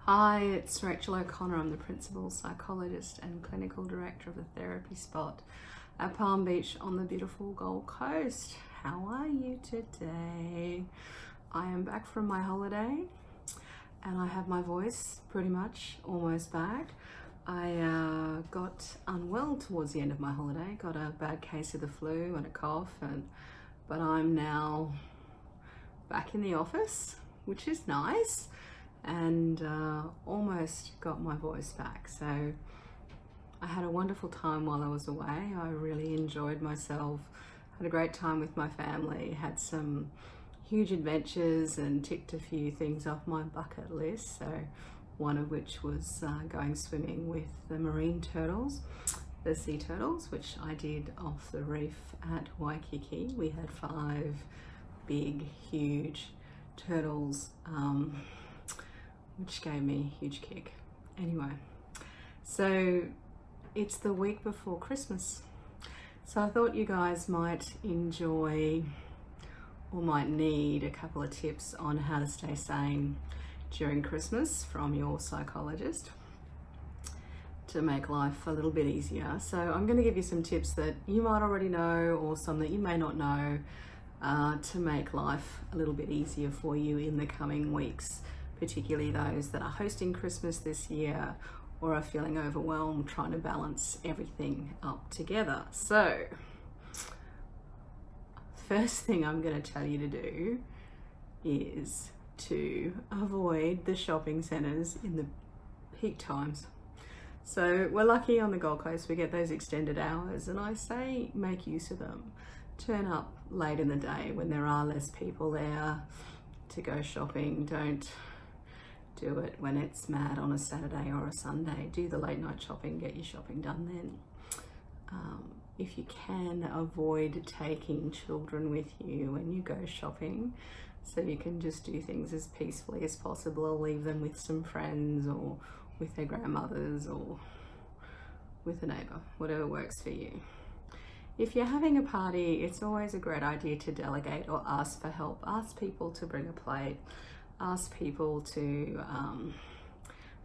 Hi, it's Rachel O'Connor. I'm the Principal Psychologist and Clinical Director of the Therapy Spot at Palm Beach on the beautiful Gold Coast. How are you today? I am back from my holiday and I have my voice pretty much almost back. I got unwell towards the end of my holiday, got a bad case of the flu and a cough, but I'm now back in the office, which is nice, and almost got my voice back. So I had a wonderful time while I was away. I really enjoyed myself, had a great time with my family, had some huge adventures and ticked a few things off my bucket list. So one of which was going swimming with the marine turtles, the sea turtles, which I did off the reef at Waikiki. We had 5 big, huge turtles, which gave me a huge kick. Anyway, so it's the week before Christmas. So I thought you guys might enjoy or might need a couple of tips on how to stay sane during Christmas from your psychologist to make life a little bit easier. So I'm going to give you some tips that you might already know or some that you may not know to make life a little bit easier for you in the coming weeks, particularly those that are hosting Christmas this year or are feeling overwhelmed trying to balance everything up together. So first thing I'm going to tell you to do is to avoid the shopping centres in the peak times. So we're lucky on the Gold Coast, we get those extended hours, and I say make use of them. Turn up late in the day when there are less people there to go shopping. Don't do it when it's mad on a Saturday or a Sunday. Do the late night shopping, get your shopping done then. If you can, avoid taking children with you when you go shopping, so you can just do things as peacefully as possible, or leave them with some friends or with their grandmothers or with a neighbour, whatever works for you. If you're having a party, it's always a great idea to delegate or ask for help. Ask people to bring a plate, ask people to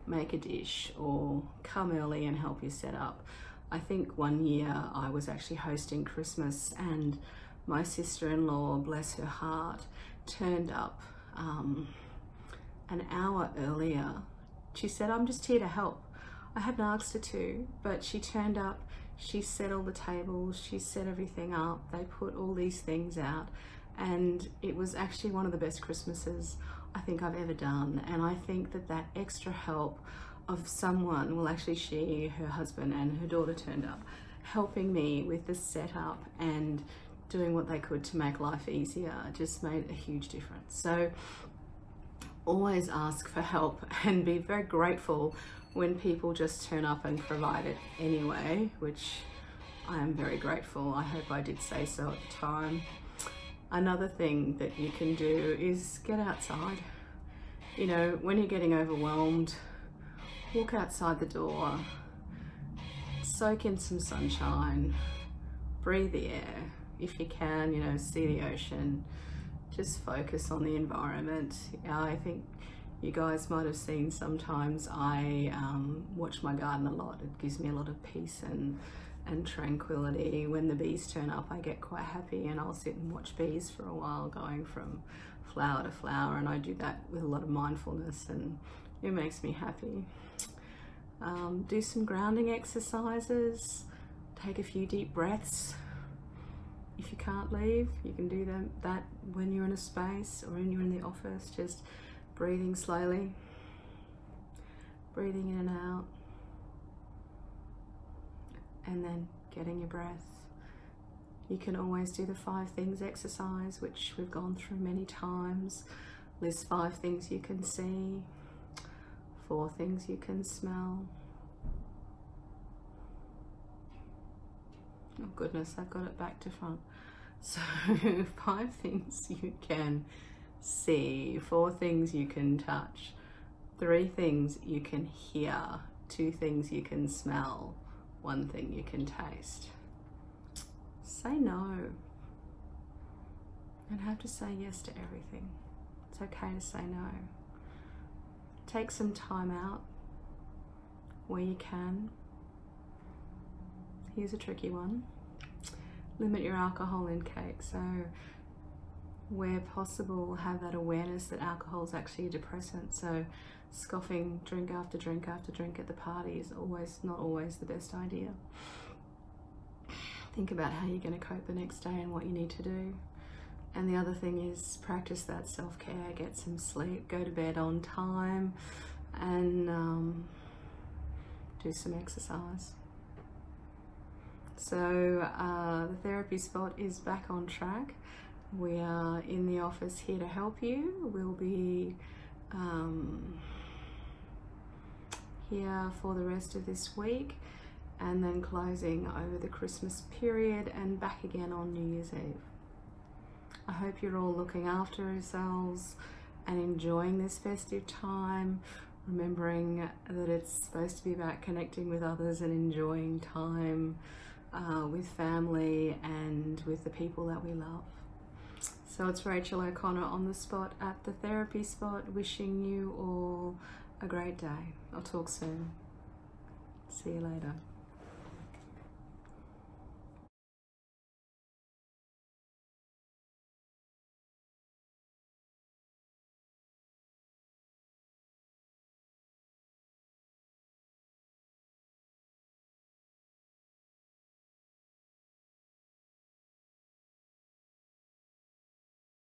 make a dish or come early and help you set up. I think one year I was actually hosting Christmas and my sister-in-law, bless her heart, turned up an hour earlier. She said, "I'm just here to help." I hadn't asked her to, but she turned up, she set all the tables, she set everything up, they put all these things out, and it was actually one of the best Christmases I think I've ever done. And I think that that extra help of someone, well actually she, her husband and her daughter turned up, helping me with the setup and doing what they could to make life easier, just made a huge difference. So always ask for help and be very grateful when people just turn up and provide it anyway, which I am very grateful. I hope I did say so at the time. Another thing that you can do is get outside. You know, when you're getting overwhelmed, walk outside the door, soak in some sunshine, breathe the air. If you can, you know, see the ocean, just focus on the environment. I think you guys might have seen sometimes I watch my garden a lot. It gives me a lot of peace and tranquility. When the bees turn up, I get quite happy and I'll sit and watch bees for a while going from flower to flower, and I do that with a lot of mindfulness and it makes me happy. Do some grounding exercises, take a few deep breaths. If you can't leave, you can do that when you're in a space or when you're in the office, just breathing slowly, breathing in and out, and then getting your breath. You can always do the 5 things exercise, which we've gone through many times. List 5 things you can see, 4 things you can smell. Oh goodness, I've got it back to front. So 5 things you can see, 4 things you can touch, 3 things you can hear, 2 things you can smell, 1 thing you can taste. Say no. You don't have to say yes to everything. It's okay to say no. take some time out where you can. Here's a tricky one. Limit your alcohol intake. So where possible, have that awareness that alcohol is actually a depressant. So scoffing drink after drink after drink at the party is not always the best idea. Think about how you're going to cope the next day and what you need to do. And the other thing is practice that self-care, get some sleep, go to bed on time, and do some exercise. So the therapy spot is back on track. We are in the office here to help you. We'll be here for the rest of this week, and then closing over the Christmas period and back again on New Year's Eve. I hope you're all looking after yourselves and enjoying this festive time, remembering that it's supposed to be about connecting with others and enjoying time with family and with the people that we love. So it's Rachel O'Connor on the spot at the therapy spot, wishing you all a great day. I'll talk soon. See you later.